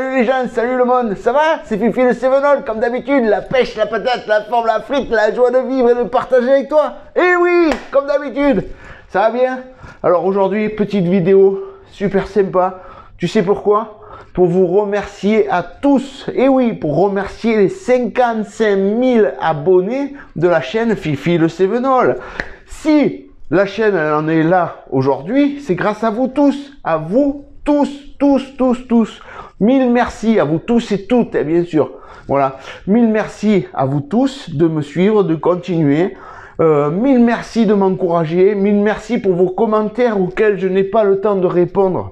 Salut les gens, salut le monde, ça va? C'est Fifi le Sevenol, comme d'habitude, la pêche, la patate, la forme, la frite, la joie de vivre et de partager avec toi. Eh oui, comme d'habitude, ça va bien? Alors aujourd'hui, petite vidéo super sympa, tu sais pourquoi? Pour vous remercier à tous, et oui, pour remercier les 55 000 abonnés de la chaîne Fifi le Sevenol. Si la chaîne elle en est là aujourd'hui, c'est grâce à vous tous, à vous tous. Mille merci à vous tous et toutes, bien sûr. Voilà, mille merci à vous tous de me suivre, de continuer. Mille merci de m'encourager, mille merci pour vos commentaires auxquels je n'ai pas le temps de répondre.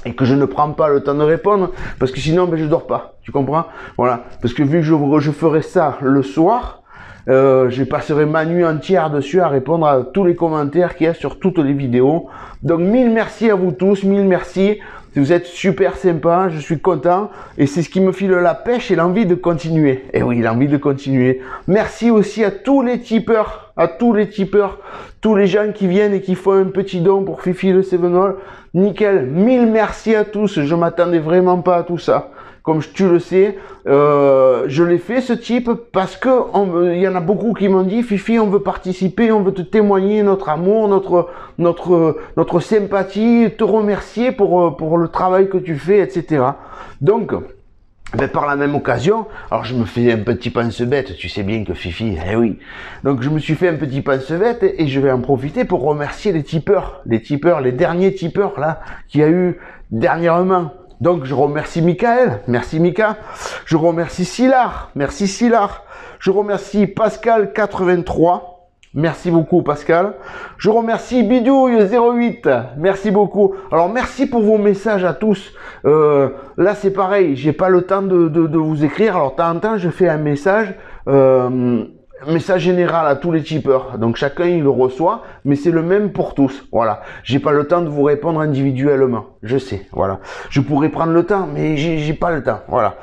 Et que je ne prends pas le temps de répondre parce que sinon je dors pas, tu comprends? Voilà, parce que vu que je ferai ça le soir, je passerai ma nuit entière dessus à répondre à tous les commentaires qu'il y a sur toutes les vidéos. Donc mille merci à vous tous, mille merci, vous êtes super sympas, je suis content et c'est ce qui me file la pêche et l'envie de continuer. Et oui, l'envie de continuer. Merci aussi à tous les tipeurs, tous les gens qui viennent et qui font un petit don pour Fifi le Sevenol. Nickel, mille merci à tous, je m'attendais vraiment pas à tout ça. Comme tu le sais, je l'ai fait ce type parce que il y en a beaucoup qui m'ont dit Fifi, on veut participer, on veut te témoigner notre amour, notre sympathie, te remercier pour le travail que tu fais, etc. Donc, ben, par la même occasion, alors je me fais un petit pense-bête, tu sais bien que Fifi, eh oui. Donc je me suis fait un petit pense-bête et je vais en profiter pour remercier les tipeurs, les derniers tipeurs là qu'il y a eu dernièrement. Donc je remercie Michael, merci Mika. Je remercie Silar, merci Silar. Je remercie Pascal83, merci beaucoup Pascal. Je remercie Bidouille08, merci beaucoup. Alors merci pour vos messages à tous. Là c'est pareil, j'ai pas le temps de vous écrire. Alors de temps en temps je fais un message. Message général à tous les tipeurs, donc chacun il le reçoit, mais c'est le même pour tous, voilà. J'ai pas le temps de vous répondre individuellement, je sais, voilà. Je pourrais prendre le temps, mais j'ai pas le temps, voilà.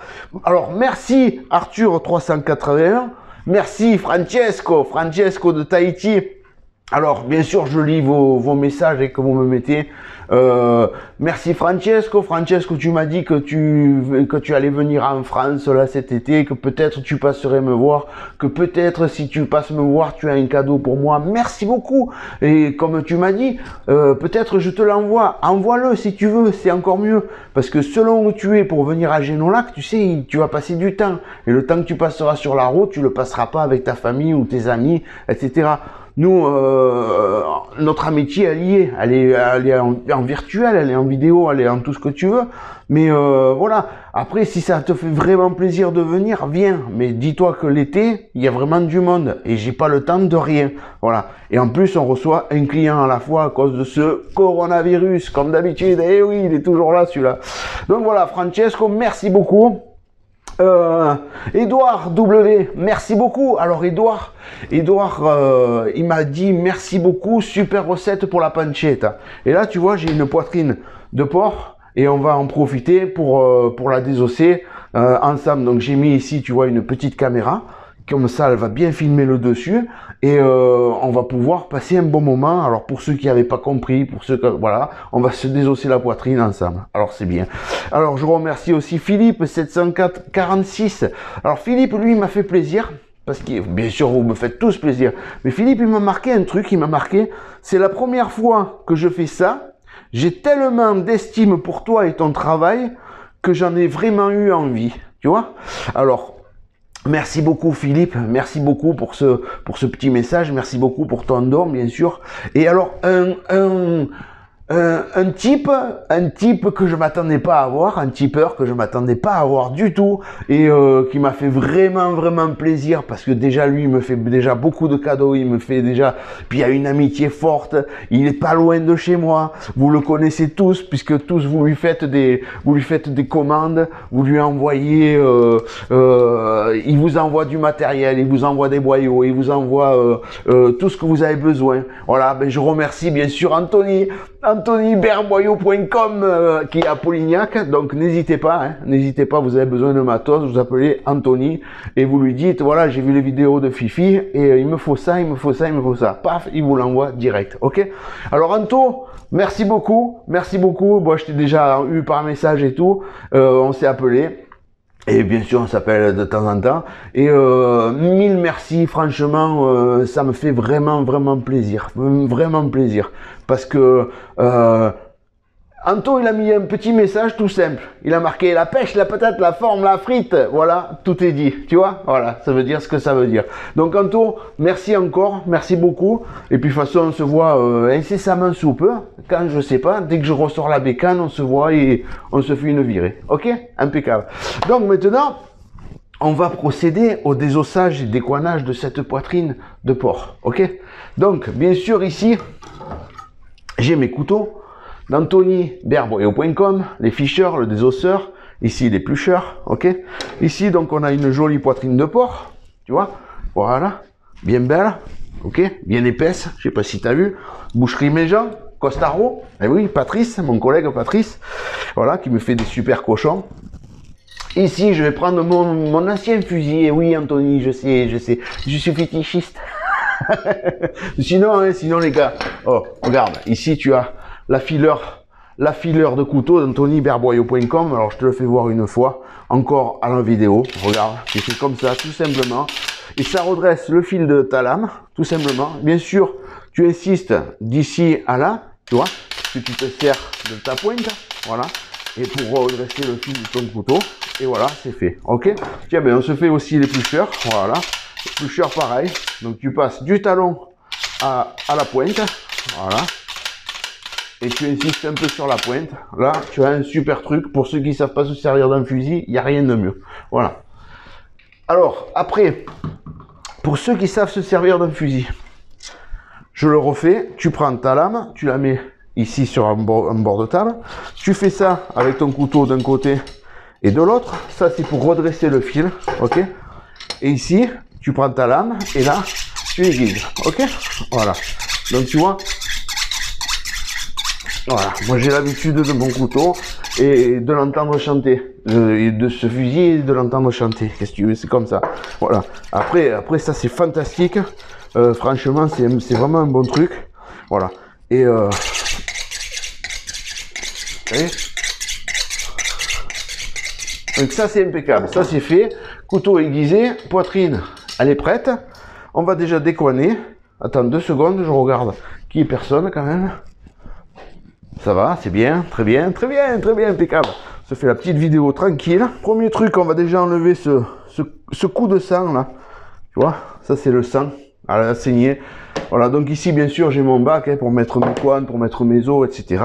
Alors merci Arthur 381, merci Francesco de Tahiti. Alors, bien sûr, je lis vos messages et que vous me mettez. Merci Francesco, tu m'as dit que tu allais venir en France là cet été, que peut-être tu passerais me voir, que peut-être si tu passes me voir, tu as un cadeau pour moi. Merci beaucoup. Et comme tu m'as dit, peut-être je te l'envoie. Envoie-le si tu veux, c'est encore mieux. Parce que selon où tu es pour venir à Génolac, tu sais, tu vas passer du temps. Et le temps que tu passeras sur la route, tu le passeras pas avec ta famille ou tes amis, etc. Nous, notre amitié, elle est en virtuel, elle est en vidéo, elle est en tout ce que tu veux. Mais voilà, après, si ça te fait vraiment plaisir de venir, viens. Mais dis-toi que l'été, il y a vraiment du monde et j'ai pas le temps de rien. Voilà. Et en plus, on reçoit un client à la fois à cause de ce coronavirus, comme d'habitude. Eh oui, il est toujours là, celui-là. Donc voilà, Francesco, merci beaucoup. Edouard W, merci beaucoup. Alors Edouard, il m'a dit merci beaucoup, super recette pour la pancetta. Et là, tu vois, j'ai une poitrine de porc et on va en profiter pour la désosser ensemble. Donc j'ai mis ici, tu vois, une petite caméra. Comme ça, elle va bien filmer le dessus et on va pouvoir passer un bon moment. Alors pour ceux qui n'avaient pas compris, pour ceux que voilà, on va se désosser la poitrine ensemble. Alors c'est bien. Alors je remercie aussi Philippe 746. Alors Philippe, lui, il m'a fait plaisir parce que bien sûr vous me faites tous plaisir. Mais Philippe, il m'a marqué un truc. Il m'a marqué. C'est la première fois que je fais ça. J'ai tellement d'estime pour toi et ton travail que j'en ai vraiment eu envie. Tu vois? Alors. Merci beaucoup Philippe, merci beaucoup pour ce petit message, merci beaucoup pour ton don bien sûr. Et alors un type que je m'attendais pas à avoir, un tipeur que je m'attendais pas à avoir du tout et qui m'a fait vraiment plaisir parce que déjà lui il me fait déjà beaucoup de cadeaux, il me fait déjà, puis il y a une amitié forte, il est pas loin de chez moi, vous le connaissez tous puisque tous vous lui faites des commandes, vous lui envoyez, il vous envoie du matériel, il vous envoie des boyaux, il vous envoie tout ce que vous avez besoin. Voilà, ben je remercie bien sûr AnthonyBerboyau.com qui est à Polignac, donc n'hésitez pas, vous avez besoin de matos, vous appelez Anthony et vous lui dites voilà j'ai vu les vidéos de Fifi et il me faut ça, paf, il vous l'envoie direct, ok. Alors Anto, merci beaucoup. Bon, je t'ai déjà eu par message et tout. On s'est appelé. Et bien sûr, on s'appelle de temps en temps. Et mille merci, franchement, ça me fait vraiment plaisir. Vraiment plaisir. Parce que Anto, il a mis un petit message tout simple. Il a marqué la pêche, la patate, la forme, la frite. Voilà, tout est dit. Tu vois? Voilà, ça veut dire ce que ça veut dire. Donc Anto, merci encore, merci beaucoup. Et puis de toute façon, on se voit incessamment sous peu. Quand je sais pas, dès que je ressors la bécane, on se voit et on se fait une virée. Ok? Impeccable. Donc maintenant, on va procéder au désossage et décoinage de cette poitrine de porc. Ok? Donc, bien sûr, ici, j'ai mes couteaux. d'AntonyBerboyau.com, les ficheurs, le désosseur, ici l'éplucheur, ok. Ici donc on a une jolie poitrine de porc, tu vois, voilà, bien belle, ok, bien épaisse, je sais pas si tu as vu, boucherie Méjean, Costaro, et oui, Patrice, mon collègue Patrice, voilà, qui me fait des super cochons. Ici, je vais prendre mon ancien fusil, et oui Anthony, je sais, je suis fétichiste. Sinon les gars, oh, regarde, ici tu as la fileur de couteau d'AntonyBerboyau.com. Alors je te le fais voir une fois encore à la vidéo. Regarde, c'est fait comme ça tout simplement. Et ça redresse le fil de ta lame, tout simplement. Bien sûr, tu insistes d'ici à là, tu vois, que tu te sers de ta pointe, voilà. Et pour redresser le fil de ton couteau, et voilà, c'est fait. Ok. Tiens, ben on se fait aussi l'éplucheur, voilà. L'éplucheur pareil. Donc tu passes du talon à la pointe, voilà. Et tu insistes un peu sur la pointe. Là, tu as un super truc. Pour ceux qui ne savent pas se servir d'un fusil, il n'y a rien de mieux. Voilà. Alors, après, pour ceux qui savent se servir d'un fusil, je le refais. Tu prends ta lame, tu la mets ici sur un bord de table. Tu fais ça avec ton couteau d'un côté et de l'autre. Ça, c'est pour redresser le fil. Ok. Et ici, tu prends ta lame et là, tu aiguises. Ok. Voilà. Donc, tu vois. Voilà, moi j'ai l'habitude de mon couteau et de l'entendre chanter, de ce fusil et de l'entendre chanter. Qu'est-ce que tu veux, c'est comme ça. Voilà. Après ça c'est fantastique. Franchement, c'est vraiment un bon truc. Voilà. Et donc ça c'est impeccable. Ça c'est fait. Couteau aiguisé, poitrine, elle est prête. On va déjà décoiner. Attends 2 secondes, je regarde qu'il n'y ait personne quand même. Ça va, c'est bien, très bien, impeccable. On se fait la petite vidéo tranquille. Premier truc, on va déjà enlever ce coup de sang là. Tu vois, ça c'est le sang, à la saignée. Voilà, donc ici bien sûr j'ai mon bac hein, pour mettre mes coins, pour mettre mes os, etc.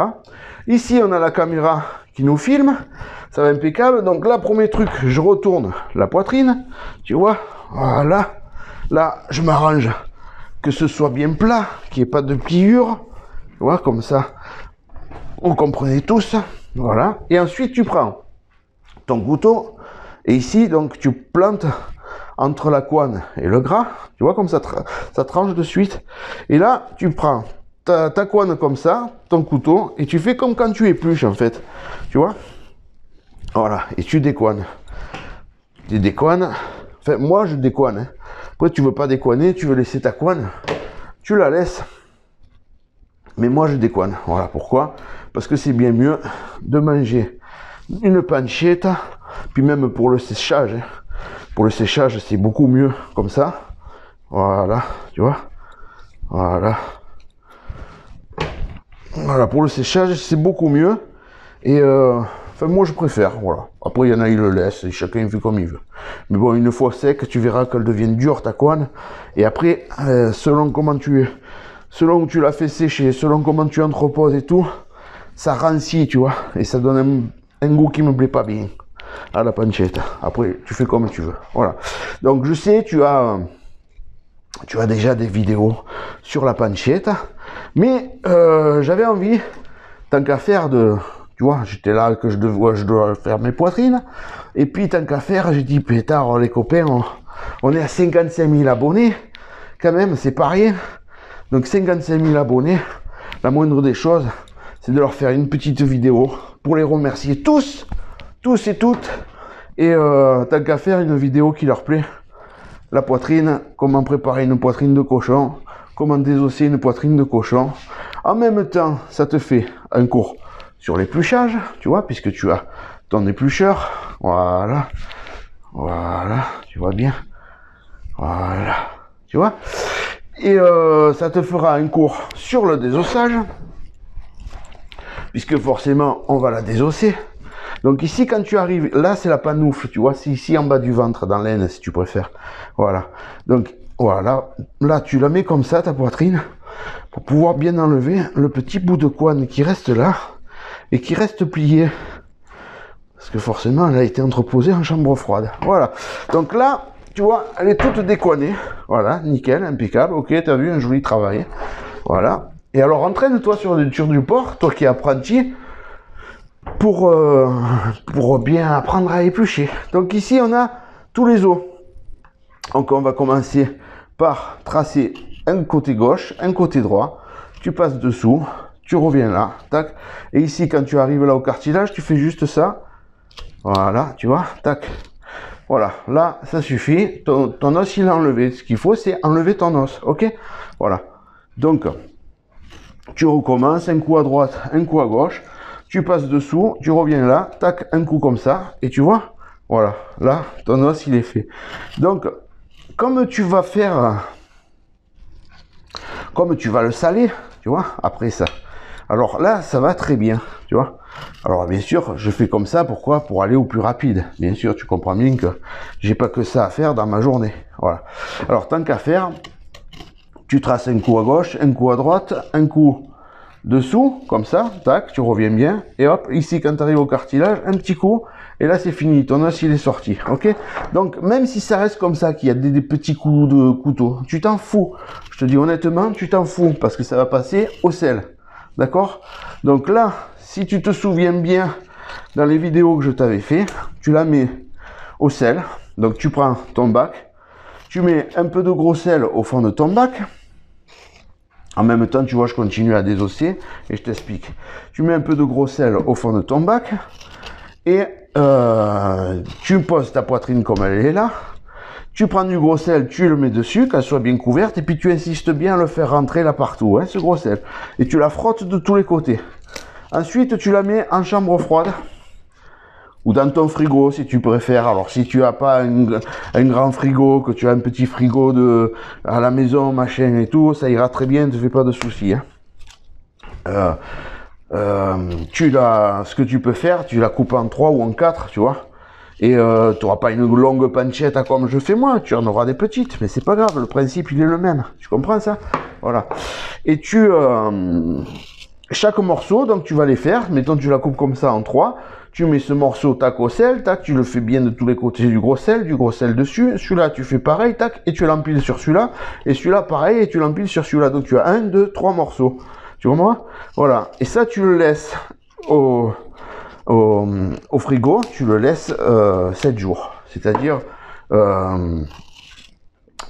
Ici on a la caméra qui nous filme. Ça va impeccable. Donc là, premier truc, je retourne la poitrine. Tu vois, voilà. Là, je m'arrange que ce soit bien plat, qu'il n'y ait pas de pliure. Tu vois, comme ça. On comprenait tous, voilà. Et ensuite, tu prends ton couteau et ici, donc, tu plantes entre la couenne et le gras. Tu vois comme ça tranche de suite. Et là, tu prends ta couenne comme ça, ton couteau, et tu fais comme quand tu épluches en fait. Tu vois? Voilà. Et tu décoines. Tu décoines. Enfin, moi, je décoine. Hein. Après, tu veux pas décoiner, tu veux laisser ta couenne. Tu la laisses. Mais moi, je décoine. Voilà pourquoi. Parce que c'est bien mieux de manger une pancetta, puis même pour le séchage. Hein. Pour le séchage, c'est beaucoup mieux comme ça. Voilà, tu vois. Voilà. Voilà, pour le séchage, c'est beaucoup mieux. Et enfin, moi, je préfère. Voilà. Après, il y en a, ils le laissent. Et chacun fait comme il veut. Mais bon, une fois sec, tu verras qu'elle devient dure, ta couenne. Et après, selon comment selon où tu l'as fait sécher, selon comment tu entreposes et tout, ça rancit, tu vois, et ça donne un goût qui me plaît pas bien à la pancetta. Après, tu fais comme tu veux. Voilà. Donc, je sais, tu as déjà des vidéos sur la pancetta, mais j'avais envie, tant qu'à faire tu vois, j'étais là que je dois faire mes poitrines, et puis tant qu'à faire, j'ai dit, pétard, les copains, on est à 55 000 abonnés, quand même, c'est pas rien. Donc 55 000 abonnés, la moindre des choses, c'est de leur faire une petite vidéo pour les remercier tous et toutes. Et tant qu'à faire une vidéo qui leur plaît, la poitrine, comment préparer une poitrine de cochon, comment désosser une poitrine de cochon. En même temps, ça te fait un cours sur l'épluchage, tu vois, puisque tu as ton éplucheur. Voilà. Voilà. Tu vois bien. Voilà. Tu vois. Et ça te fera un cours sur le désossage. Puisque forcément, on va la désosser. Donc ici, quand tu arrives, là, c'est la panoufle, tu vois, c'est ici en bas du ventre, dans l'aine, si tu préfères. Voilà. Donc, voilà. Là, tu la mets comme ça, ta poitrine, pour pouvoir bien enlever le petit bout de couenne qui reste là, et qui reste plié. Parce que forcément, elle a été entreposée en chambre froide. Voilà. Donc là, tu vois, elle est toute décoignée. Voilà, nickel, impeccable. Ok, t'as vu, un joli travail. Voilà. Et alors, entraîne-toi sur du porc, toi qui es apprenti, pour bien apprendre à éplucher. Donc ici, on a tous les os. Donc on va commencer par tracer un côté gauche, un côté droit. Tu passes dessous, tu reviens là, tac. Et ici, quand tu arrives là au cartilage, tu fais juste ça. Voilà, tu vois, tac. Voilà, là, ça suffit. Ton os, il est enlevé. Ce qu'il faut, c'est enlever ton os, ok? Voilà. Donc, tu recommences, un coup à droite, un coup à gauche. Tu passes dessous, tu reviens là, tac, un coup comme ça, et tu vois, voilà, là, ton os, il est fait. Donc, comme tu vas le saler, tu vois, après ça. Alors là, ça va très bien, tu vois. Alors, bien sûr, je fais comme ça, pourquoi? Pour aller au plus rapide. Bien sûr, tu comprends bien que j'ai pas que ça à faire dans ma journée. Voilà. Alors, tant qu'à faire, tu traces un coup à gauche, un coup à droite, un coup dessous, comme ça, tac, tu reviens bien, et hop, ici, quand tu arrives au cartilage, un petit coup, et là, c'est fini, ton os, il est sorti, ok? Donc, même si ça reste comme ça, qu'il y a des petits coups de couteau, tu t'en fous. Je te dis honnêtement, tu t'en fous, parce que ça va passer au sel, d'accord? Donc là, si tu te souviens bien, dans les vidéos que je t'avais fait, tu la mets au sel, donc tu prends ton bac, tu mets un peu de gros sel au fond de ton bac. En même temps, tu vois, je continue à désosser et je t'explique. Tu mets un peu de gros sel au fond de ton bac et tu poses ta poitrine comme elle est là. Tu prends du gros sel, tu le mets dessus, qu'elle soit bien couverte, et puis tu insistes bien à le faire rentrer là partout, hein, ce gros sel. Et tu la frottes de tous les côtés. Ensuite, tu la mets en chambre froide. Ou dans ton frigo, si tu préfères. Alors, si tu n'as pas un grand frigo, que tu as un petit frigo à la maison, machin et tout, ça ira très bien, ne te fais pas de soucis. Hein. Ce que tu peux faire, tu la coupes en 3 ou en 4, tu vois. Et tu n'auras pas une longue pancetta comme je fais moi, tu en auras des petites, mais c'est pas grave, le principe il est le même. Tu comprends ça? Voilà. Et chaque morceau, donc tu vas les faire, mettons tu la coupes comme ça en 3. Tu mets ce morceau, tac, au sel, tac, tu le fais bien de tous les côtés du gros sel dessus. Celui-là, tu fais pareil, tac, et tu l'empiles sur celui-là. Et celui-là, pareil, et tu l'empiles sur celui-là. Donc, tu as 1, 2, 3 morceaux. Tu comprends? Voilà. Et ça, tu le laisses au frigo. Tu le laisses 7 jours. C'est-à-dire,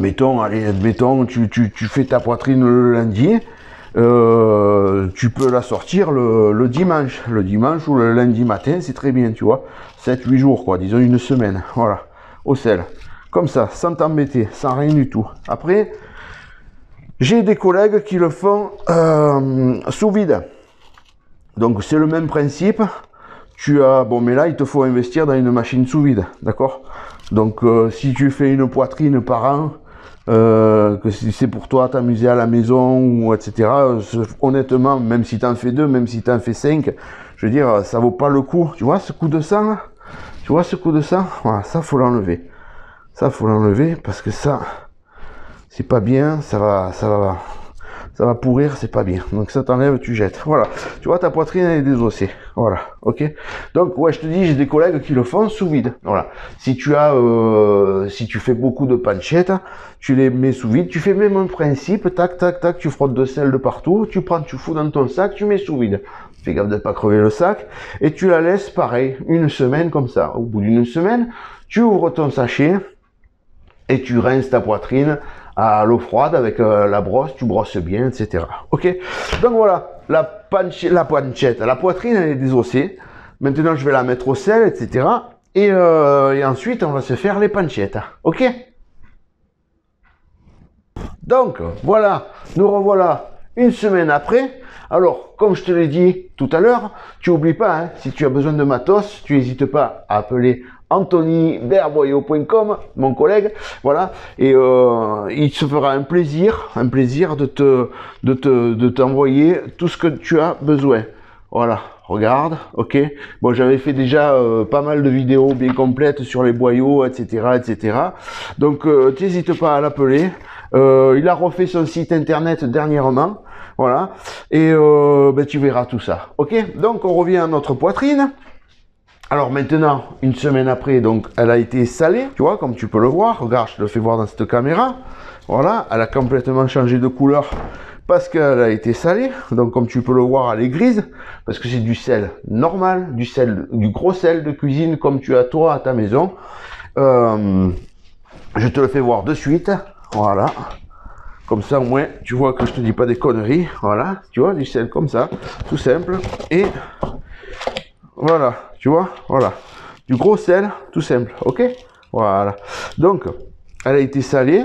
mettons, tu fais ta poitrine le lundi. Tu peux la sortir le dimanche ou le lundi matin, c'est très bien, tu vois, 7-8 jours, quoi, disons une semaine, voilà, au sel, comme ça, sans t'embêter, sans rien du tout. Après, j'ai des collègues qui le font sous vide, donc c'est le même principe, mais là, il te faut investir dans une machine sous vide, d'accord? Donc, si tu fais une poitrine par an, que si c'est pour toi t'amuser à la maison ou etc. Honnêtement, même si t'en fais 2, même si t'en fais 5, je veux dire, ça vaut pas le coup. Tu vois ce coup de sang là? Tu vois ce coup de sang? Voilà, ça faut l'enlever. Ça faut l'enlever parce que ça, c'est pas bien. Ça va pourrir, c'est pas bien. Donc ça t'enlève, tu jettes. Voilà. Tu vois, ta poitrine elle est désossée. Voilà. Ok. Donc ouais, je te dis, j'ai des collègues qui le font sous vide. Voilà. Si tu fais beaucoup de pancetta, tu les mets sous vide. Tu fais même un principe. Tac, tac, tac. Tu frottes de sel de partout. Tu fous dans ton sac. Tu mets sous vide. Fais gaffe de pas crever le sac. Et tu la laisses pareil, une semaine comme ça. Au bout d'une semaine, tu ouvres ton sachet et tu rinces ta poitrine à l'eau froide avec la brosse, tu brosses bien, etc. Ok. Donc voilà, la pancetta, la poitrine elle est désossée. Maintenant je vais la mettre au sel, etc. Et ensuite on va se faire les pancetta. Ok. Donc, voilà, nous revoilà une semaine après. Alors, comme je te l'ai dit tout à l'heure, tu n'oublies pas, hein, si tu as besoin de matos, tu n'hésites pas à appeler anthonyberboyau.com, mon collègue, voilà, et il se fera un plaisir de t'envoyer tout ce que tu as besoin. Voilà, regarde, ok. Bon, j'avais fait déjà pas mal de vidéos bien complètes sur les boyaux, etc. Donc, n'hésite pas à l'appeler. Il a refait son site internet dernièrement, voilà, et tu verras tout ça, ok. Donc, on revient à notre poitrine. Alors maintenant, une semaine après, donc elle a été salée, tu vois, comme tu peux le voir. Regarde, je te le fais voir dans cette caméra. Voilà, elle a complètement changé de couleur parce qu'elle a été salée. Donc comme tu peux le voir, elle est grise parce que c'est du sel normal, du gros sel de cuisine comme tu as toi à ta maison. Je te le fais voir de suite. Voilà. Comme ça, au moins, tu vois que je te dis pas des conneries. Voilà, tu vois, du sel comme ça, tout simple. Et voilà, tu vois, voilà. Du gros sel, tout simple, ok. Voilà. Donc, elle a été salée.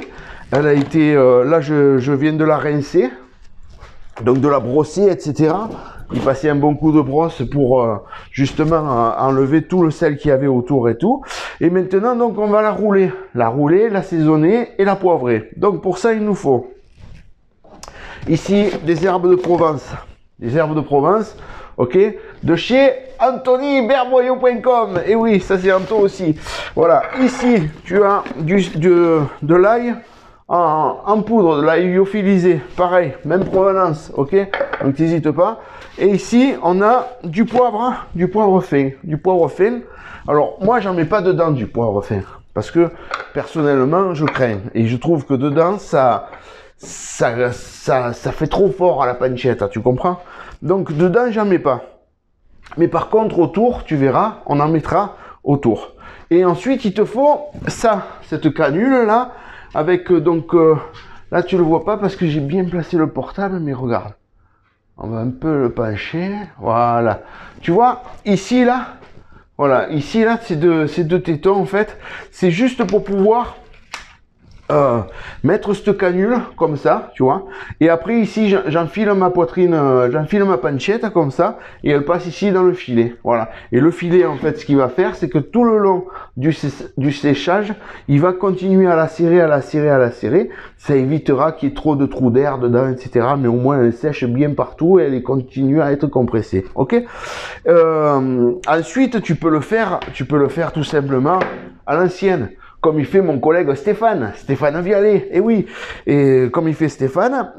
Elle a été, là, je viens de la rincer. Donc, de la brosser, etc. Il passait un bon coup de brosse pour, justement, enlever tout le sel qu'il y avait autour et tout. Et maintenant, donc, on va la rouler. L'assaisonner et la poivrer. Donc, pour ça, il nous faut ici des herbes de Provence. Des herbes de Provence, ok, de chez anthonyberboyau.com. Et oui, ça c'est Anto aussi. Voilà, ici tu as de l'ail en poudre, de l'ail lyophilisé, pareil, même provenance, ok. Donc n'hésite pas. Et ici on a du poivre fin. Alors moi j'en mets pas dedans du poivre fin parce que personnellement je crains et je trouve que dedans ça fait trop fort à la pancetta, tu comprends? Donc dedans j'en mets pas. Mais par contre autour, tu verras, on en mettra autour. Et ensuite il te faut ça, cette canule là, avec donc là tu le vois pas parce que j'ai bien placé le portable, mais regarde. On va un peu le pencher, voilà. Tu vois, ici là, voilà, ici là, c'est deux tétons en fait. C'est juste pour pouvoir mettre cette canule comme ça, tu vois, et après ici j'enfile ma poitrine, j'enfile ma pancetta comme ça, et elle passe ici dans le filet, voilà. Et le filet en fait ce qu'il va faire, c'est que tout le long du séchage, il va continuer à la serrer, ça évitera qu'il y ait trop de trous d'air dedans, etc. Mais au moins elle sèche bien partout et elle continue à être compressée, ok. Ensuite tu peux le faire tout simplement à l'ancienne, comme il fait mon collègue Stéphane Vialet, et oui, et comme il fait Stéphane,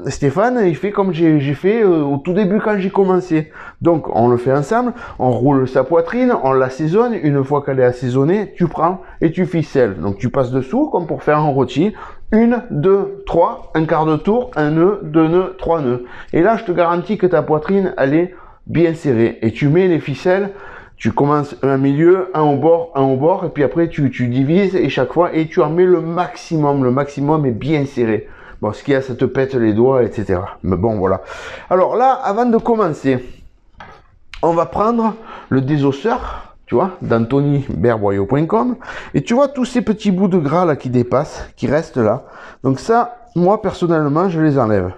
il fait comme j'ai fait au tout début quand j'ai commencé. Donc on le fait ensemble, on roule sa poitrine, on l'assaisonne, une fois qu'elle est assaisonnée, tu prends et tu ficelles. Donc tu passes dessous comme pour faire un rôti, 1, 2, 3, un quart de tour, un nœud, 2 nœuds, 3 nœuds. Et là je te garantis que ta poitrine, elle est bien serrée, et tu mets les ficelles. Tu commences un milieu, un au bord, et puis après tu divises et chaque fois, et tu en mets le maximum est bien serré. Bon, ce qu'il y a, ça te pète les doigts, etc. Mais bon, voilà. Alors là, avant de commencer, on va prendre le désosseur, tu vois, d'anthonyberboyau.com, et tu vois tous ces petits bouts de gras là qui dépassent, qui restent là. Donc ça, moi personnellement, je les enlève.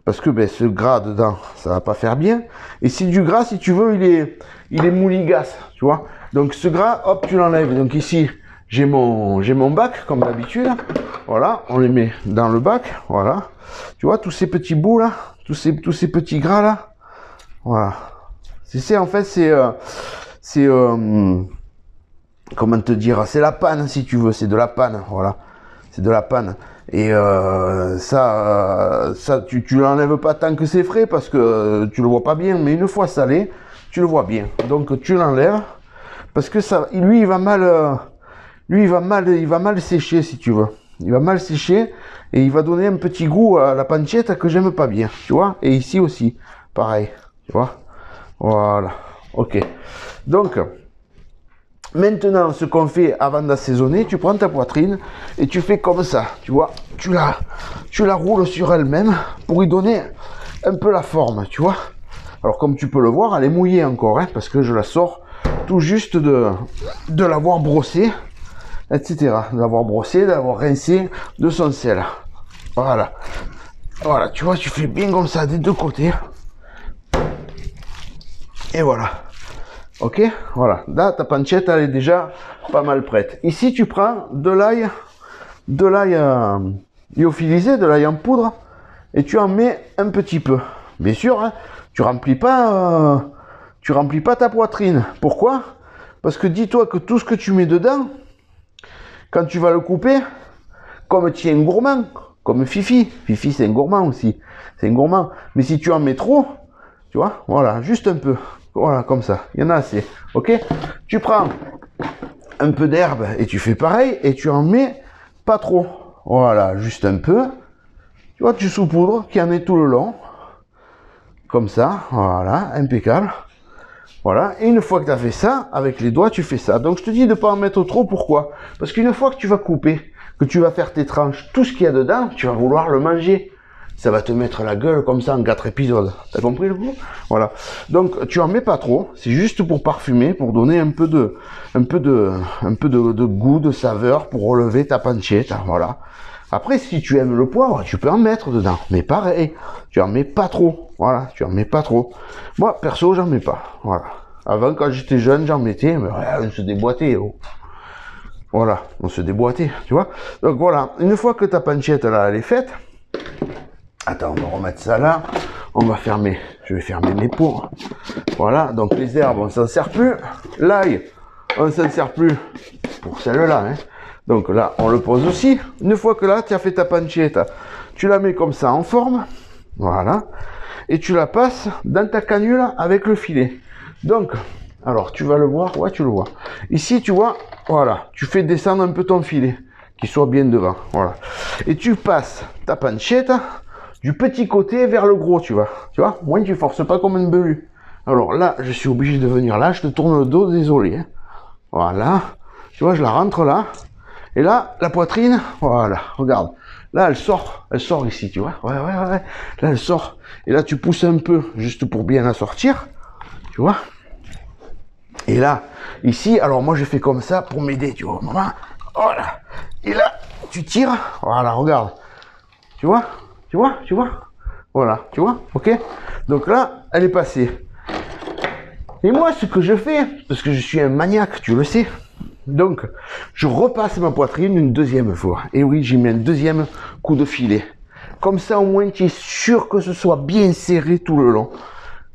Parce que ben, ce gras dedans, ça va pas faire bien. Et si du gras, si tu veux, il est mouligasse, tu vois. Donc ce gras, hop, tu l'enlèves. Donc ici, j'ai mon bac, comme d'habitude. Voilà, on les met dans le bac, voilà. Tu vois, tous ces petits bouts là, tous ces petits gras là. Voilà. En fait, comment te dire, c'est la panne si tu veux, c'est de la panne, voilà. C'est de la panne. Et ça tu l'enlèves pas tant que c'est frais parce que tu le vois pas bien, mais une fois salé, tu le vois bien. Donc tu l'enlèves parce que ça, lui il va mal sécher si tu veux. Il va mal sécher et il va donner un petit goût à la pancetta que j'aime pas bien, tu vois. Et ici aussi, pareil, tu vois. Voilà, ok. Donc maintenant, ce qu'on fait avant d'assaisonner, tu prends ta poitrine et tu fais comme ça, tu vois, tu la roules sur elle-même pour lui donner un peu la forme, tu vois. Alors comme tu peux le voir, elle est mouillée encore, hein, parce que je la sors tout juste de l'avoir brossée, etc. De l'avoir brossée, d'avoir rincé de son sel. Voilà. Voilà, tu vois, tu fais bien comme ça des deux côtés. Et voilà. Ok, voilà. Là, ta pancetta, elle est déjà pas mal prête. Ici, tu prends de l'ail lyophilisé, de l'ail en poudre, et tu en mets un petit peu. Bien sûr, hein, tu remplis pas ta poitrine. Pourquoi? Parce que dis-toi que tout ce que tu mets dedans, quand tu vas le couper, comme tu es un gourmand, comme Fifi c'est un gourmand aussi, c'est un gourmand. Mais si tu en mets trop, tu vois, voilà, juste un peu, voilà, comme ça, il y en a assez, ok? Tu prends un peu d'herbe et tu fais pareil, et tu en mets pas trop, voilà, juste un peu, tu vois, tu saupoudres, qu'il y en ait tout le long, comme ça, voilà, impeccable. Voilà, et une fois que tu as fait ça, avec les doigts, tu fais ça. Donc je te dis de ne pas en mettre trop, pourquoi? Parce qu'une fois que tu vas couper, que tu vas faire tes tranches, tout ce qu'il y a dedans, tu vas vouloir le manger. Ça va te mettre la gueule comme ça en 4 épisodes. T'as compris le coup? Voilà. Donc tu en mets pas trop, c'est juste pour parfumer, pour donner un peu de goût, de saveur, pour relever ta pancetta, voilà. Après, si tu aimes le poivre, tu peux en mettre dedans. Mais pareil, tu en mets pas trop. Voilà, tu en mets pas trop. Moi, perso, j'en mets pas. Voilà. Avant, quand j'étais jeune, j'en mettais, mais on se déboîtait. Oh. Voilà, on se déboîtait, tu vois. Donc voilà, une fois que ta pancetta là, elle est faite, attends, on va remettre ça là. On va fermer. Je vais fermer mes pots. Voilà, donc les herbes, on s'en sert plus. L'ail, on s'en sert plus pour celle-là, hein. Donc là, on le pose aussi. Une fois que là, tu as fait ta pancetta, tu la mets comme ça en forme. Voilà. Et tu la passes dans ta canule avec le filet. Donc, alors, tu vas le voir. Ouais, tu le vois. Ici, tu vois, voilà. Tu fais descendre un peu ton filet, qui soit bien devant. Voilà. Et tu passes ta pancetta du petit côté vers le gros, tu vois. Tu vois, moins tu forces pas comme un belu. Alors là, je suis obligé de venir là. Je te tourne le dos, désolé. Hein. Voilà. Tu vois, je la rentre là. Et là, la poitrine, voilà, regarde. Là, elle sort ici, tu vois. Ouais. Là, elle sort. Et là, tu pousses un peu, juste pour bien la sortir. Tu vois. Et là, ici, alors moi, je fais comme ça pour m'aider, tu vois. Maman, voilà. Et là, tu tires. Voilà, regarde. Tu vois. Voilà, tu vois, ok. Donc là, elle est passée. Et moi, ce que je fais, parce que je suis un maniaque, tu le sais. Donc, je repasse ma poitrine une deuxième fois. Et oui, j'y mets un deuxième coup de filet. Comme ça, au moins, tu es sûr que ce soit bien serré tout le long.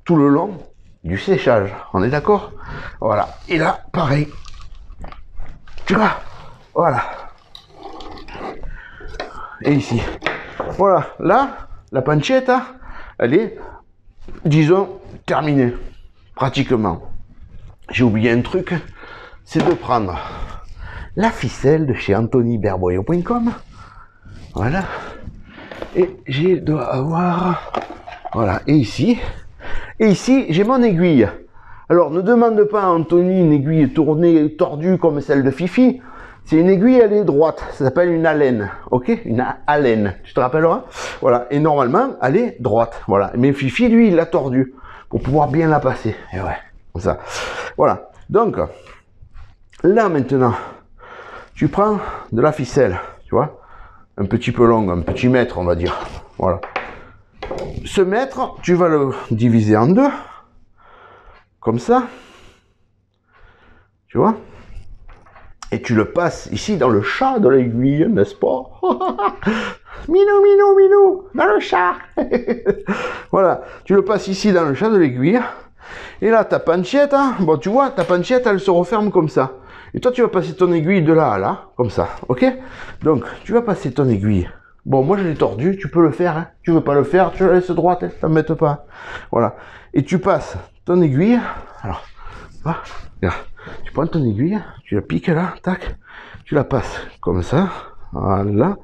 Tout le long du séchage. On est d'accord? Voilà. Et là, pareil. Tu vois? Voilà. Et ici. Voilà. Là, la pancetta, elle est, disons, terminée. Pratiquement. J'ai oublié un truc. C'est de prendre la ficelle de chez AnthonyBerboyau.com. Voilà. Et je dois avoir... Voilà. Et ici, j'ai mon aiguille. Alors, ne demande pas à Anthony une aiguille tournée, tordue comme celle de Fifi. C'est une aiguille, elle est droite. Ça s'appelle une alène. Ok? Une alène. Tu te rappelleras? Voilà. Et normalement, elle est droite. Voilà. Mais Fifi, lui, il l'a tordue pour pouvoir bien la passer. Et ouais. Comme ça. Voilà. Donc... Là, maintenant, tu prends de la ficelle, tu vois, un petit peu long, un petit mètre, on va dire. Voilà. Ce mètre, tu vas le diviser en deux, comme ça, tu vois, et tu le passes ici dans le chat de l'aiguille, n'est-ce pas? Minou, dans le chat. Voilà, tu le passes ici dans le chat de l'aiguille, et là, ta pancetta, bon, tu vois, ta pancetta, elle se referme comme ça. Et toi, tu vas passer ton aiguille de là à là, comme ça, ok? Donc, tu vas passer ton aiguille. Bon, moi, je l'ai tordu, tu peux le faire, hein. Tu veux pas le faire, tu la laisses droite, hein, t'embête pas. Voilà. Et tu passes ton aiguille. Alors, regarde. Tu prends ton aiguille, tu la piques là, tac. Tu la passes comme ça, voilà.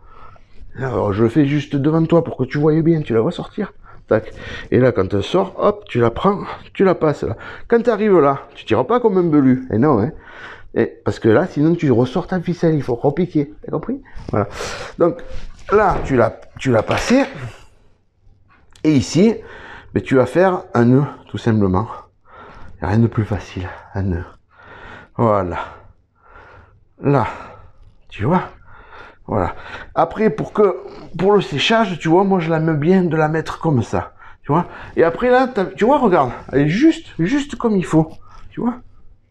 Alors, je le fais juste devant toi pour que tu voyes bien, tu la vois sortir. Tac. Et là, quand elle sort, hop, tu la prends, tu la passes là. Quand tu arrives là, tu tires pas comme un belu. Et non, hein. Et parce que là, sinon, tu ressors ta ficelle, il faut repiquer. T'as compris? Voilà. Donc, là, tu l'as passé. Et ici, mais tu vas faire un nœud, tout simplement. Rien de plus facile, un nœud. Voilà. Là, tu vois? Voilà. Après, pour le séchage, tu vois, moi je l'aime bien de la mettre comme ça. Tu vois. Et après là, tu vois, regarde, elle est juste comme il faut. Tu vois.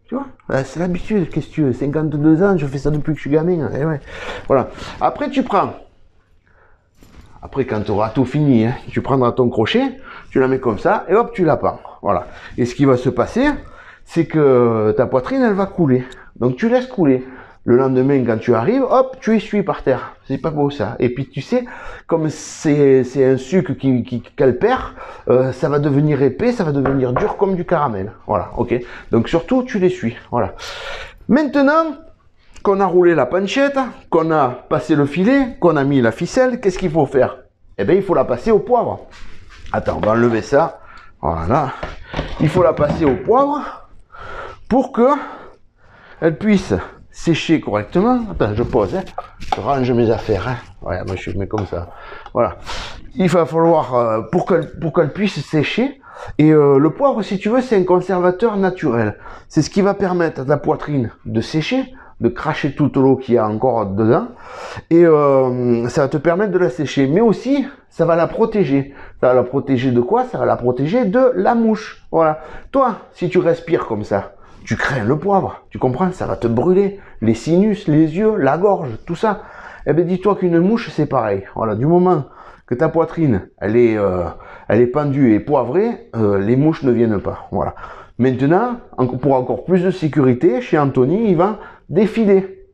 Tu vois, c'est l'habitude, qu'est-ce que tu veux, 52 ans, je fais ça depuis que je suis gamin. Et ouais. Voilà. Après, tu prends. Après, quand tu auras tout fini, hein, tu prendras ton crochet, tu la mets comme ça, et hop, tu la pends. Voilà. Et ce qui va se passer, c'est que ta poitrine, elle va couler. Donc, tu laisses couler. Le lendemain, quand tu arrives, hop, tu essuies par terre. C'est pas beau, ça. Et puis, tu sais, comme c'est un sucre qu'elle perd, ça va devenir épais, ça va devenir dur comme du caramel. Voilà, ok. Donc, surtout, tu l'essuies. Voilà. Maintenant qu'on a roulé la pancetta, qu'on a passé le filet, qu'on a mis la ficelle, qu'est-ce qu'il faut faire? Eh bien, il faut la passer au poivre. Attends, on va enlever ça. Voilà. Il faut la passer au poivre pour que elle puisse sécher correctement. Attends, je pose, hein. Je range mes affaires. Hein. Ouais, moi je mets comme ça. Voilà. Il va falloir, pour qu'elle puisse sécher, et le poivre, si tu veux, c'est un conservateur naturel. C'est ce qui va permettre à ta poitrine de sécher, de cracher toute l'eau qu'il y a encore dedans, et ça va te permettre de la sécher. Mais aussi, ça va la protéger. Ça va la protéger de quoi? Ça va la protéger de la mouche. Voilà. Toi, si tu respires comme ça, tu crains le poivre, tu comprends? Ça va te brûler les sinus, les yeux, la gorge, tout ça. Eh bien, dis-toi qu'une mouche, c'est pareil. Voilà, du moment que ta poitrine, elle est pendue et poivrée, les mouches ne viennent pas. Voilà. Maintenant, pour encore plus de sécurité, chez Anthony, il va défiler.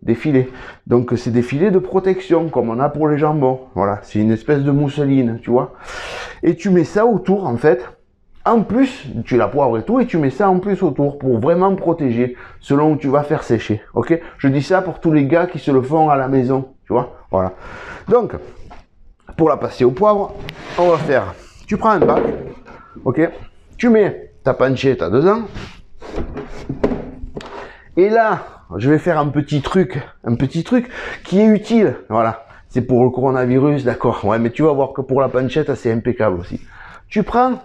Donc, c'est des filets de protection, comme on a pour les jambons. Voilà, c'est une espèce de mousseline, tu vois. Et tu mets ça autour, en fait. En plus, tu la poivre et tout, et tu mets ça en plus autour pour vraiment protéger selon où tu vas faire sécher. Ok? Je dis ça pour tous les gars qui se le font à la maison. Tu vois? Voilà. Donc, pour la passer au poivre, on va faire. Tu prends un bac. Ok? Tu mets ta pancetta dedans. Et là, je vais faire un petit truc qui est utile. Voilà. C'est pour le coronavirus, d'accord. Ouais, mais tu vas voir que pour la pancetta, c'est impeccable aussi. Tu prends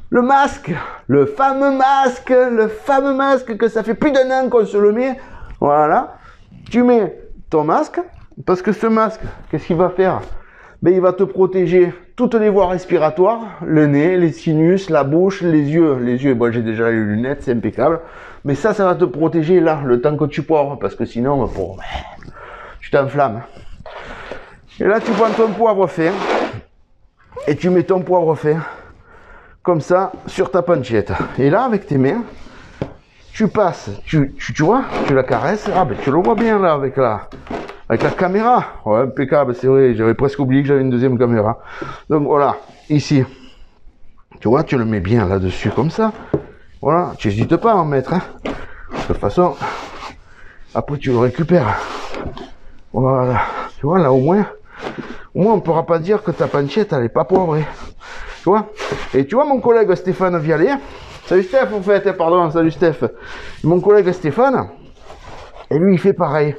le masque, le fameux masque que ça fait plus d'un an qu'on se le met. Voilà. Tu mets ton masque, parce que ce masque, qu'est-ce qu'il va faire? Ben, il va te protéger toutes les voies respiratoires, le nez, les sinus, la bouche, les yeux. Bon, j'ai déjà les lunettes, c'est impeccable. Mais ça va te protéger là, le temps que tu poivres, parce que sinon, tu t'enflammes. Et là, tu prends ton poivre fin, et tu mets ton poivre fin, comme ça, sur ta pancetta. Et là, avec tes mains, tu passes, tu vois, tu la caresses. Ah, ben, tu le vois bien là, avec la caméra. Ouais, impeccable, c'est vrai, j'avais presque oublié que j'avais une deuxième caméra. Donc voilà, ici, tu vois, tu le mets bien là-dessus, comme ça. Voilà, tu n'hésites pas à en mettre, hein. De toute façon, après tu le récupères. Voilà, tu vois, là au moins on ne pourra pas dire que ta pancetta, elle n'est pas poivrée. Tu vois? Et tu vois mon collègue Stéphane Vialet, salut Steph en fait, pardon, salut Steph. Mon collègue Stéphane, et lui il fait pareil.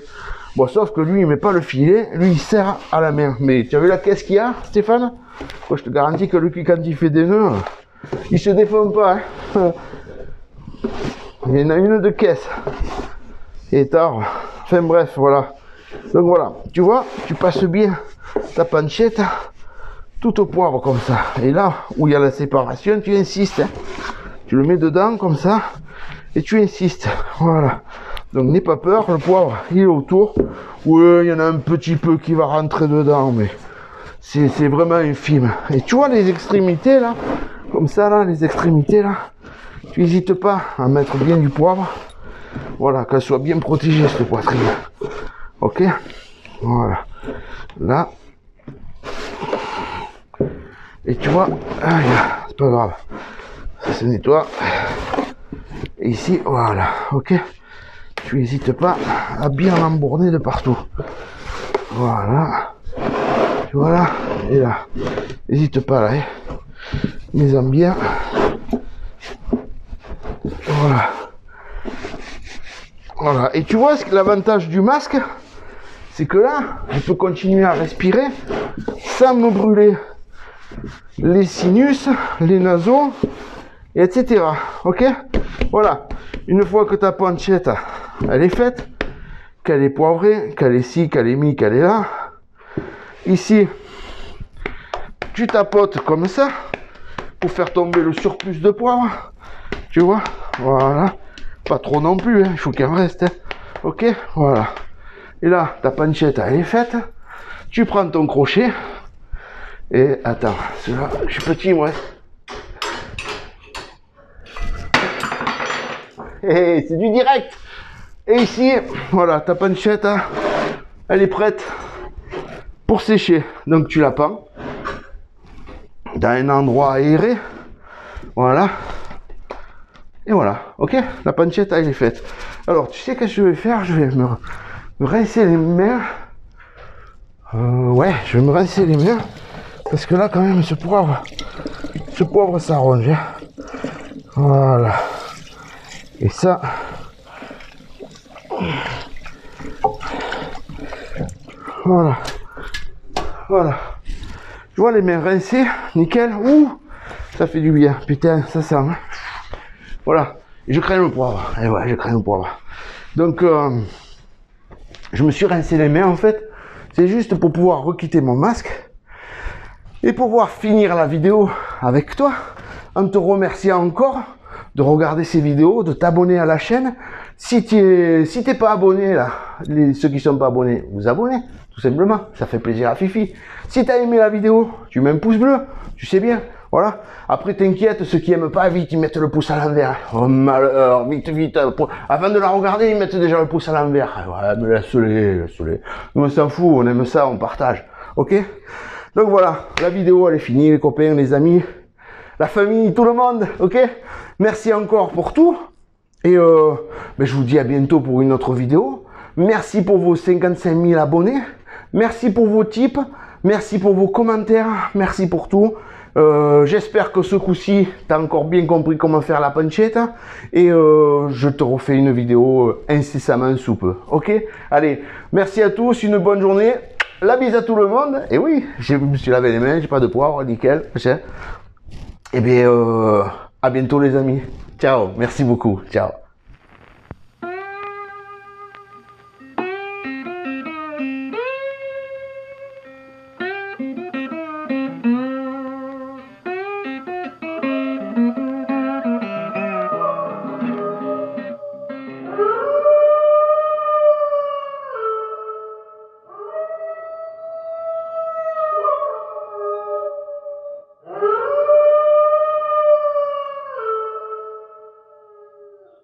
Bon, sauf que lui il met pas le filet, lui il serre à la main. Mais tu as vu la caisse qu'il y a, Stéphane? Moi je te garantis que lui quand il fait des nœuds, il se défend pas. Hein. Il y en a une de caisse. Et tard. Enfin bref, voilà. Donc voilà, tu vois, tu passes bien ta pancetta tout au poivre comme ça. Et là où il y a la séparation, tu insistes. Hein. Tu le mets dedans comme ça et tu insistes. Voilà. Donc n'aie pas peur, le poivre il est autour. Ouais, il y en a un petit peu qui va rentrer dedans, mais c'est vraiment infime. Et tu vois les extrémités là, comme ça là, les extrémités là, tu n'hésites pas à mettre bien du poivre. Voilà, qu'elle soit bien protégée cette poitrine. Ok, voilà. Là. Et tu vois, c'est pas grave. Ça se nettoie. Et ici, voilà, ok. Tu n'hésites pas à bien l'embourner de partout. Voilà. Tu vois là, et là. N'hésite pas là, hein. Mets-en bien. Voilà. Voilà. Et tu vois, l'avantage du masque, c'est que là, je peux continuer à respirer sans me brûler les sinus, les naseaux, etc. Ok? Voilà. Une fois que ta pancetta, elle est faite, qu'elle est poivrée, qu'elle est ci, qu'elle est mi, qu'elle est là. Ici, tu tapotes comme ça pour faire tomber le surplus de poivre. Tu vois, voilà. Pas trop non plus, hein. Il faut qu'il en reste. Hein. Ok, voilà. Et là, ta pancetta, elle est faite. Tu prends ton crochet. Et attends, celui-là, je suis petit, moi. Et c'est du direct. Et ici, voilà, ta pancetta, elle est prête pour sécher. Donc tu la pends dans un endroit aéré. Voilà. Et voilà, ok, la pancetta elle est faite. Alors tu sais qu'est-ce que je vais faire? Je vais me rincer les mains. Ouais, je vais me rincer les mains. Parce que là quand même ce poivre ça ronge. Hein. Voilà. Et ça. Voilà. Voilà. Tu vois les mains rincées, nickel. Ouh, ça fait du bien. Putain, ça sent. Hein. Voilà. Et je crains le poivre. Et ouais, je crains le poivre. Donc, je me suis rincé les mains en fait. C'est juste pour pouvoir requitter mon masque. Et pouvoir finir la vidéo avec toi. En te remerciant encore de regarder ces vidéos, de t'abonner à la chaîne. Si t'es pas abonné là, ceux qui sont pas abonnés, vous abonnez, tout simplement, ça fait plaisir à Fifi. Si t'as aimé la vidéo, tu mets un pouce bleu, tu sais bien, voilà. Après t'inquiète, ceux qui aiment pas, vite, ils mettent le pouce à l'envers. Oh malheur, vite, avant de la regarder, ils mettent déjà le pouce à l'envers. Ouais, mais laisse-les. Nous on s'en fout, on aime ça, on partage, ok? Donc voilà, la vidéo elle est finie, les copains, les amis, la famille, tout le monde, ok? Merci encore pour tout. Et je vous dis à bientôt pour une autre vidéo. Merci pour vos 55 000 abonnés. Merci pour vos tips. Merci pour vos commentaires. Merci pour tout. J'espère que ce coup-ci, tu as encore bien compris comment faire la pancetta. Et je te refais une vidéo incessamment sous peu. Ok? Allez, merci à tous. Une bonne journée. La bise à tout le monde. Et oui, je me suis lavé les mains. J'ai pas de poivre. Nickel. Et bien, à bientôt les amis. Ciao, merci beaucoup. Ciao.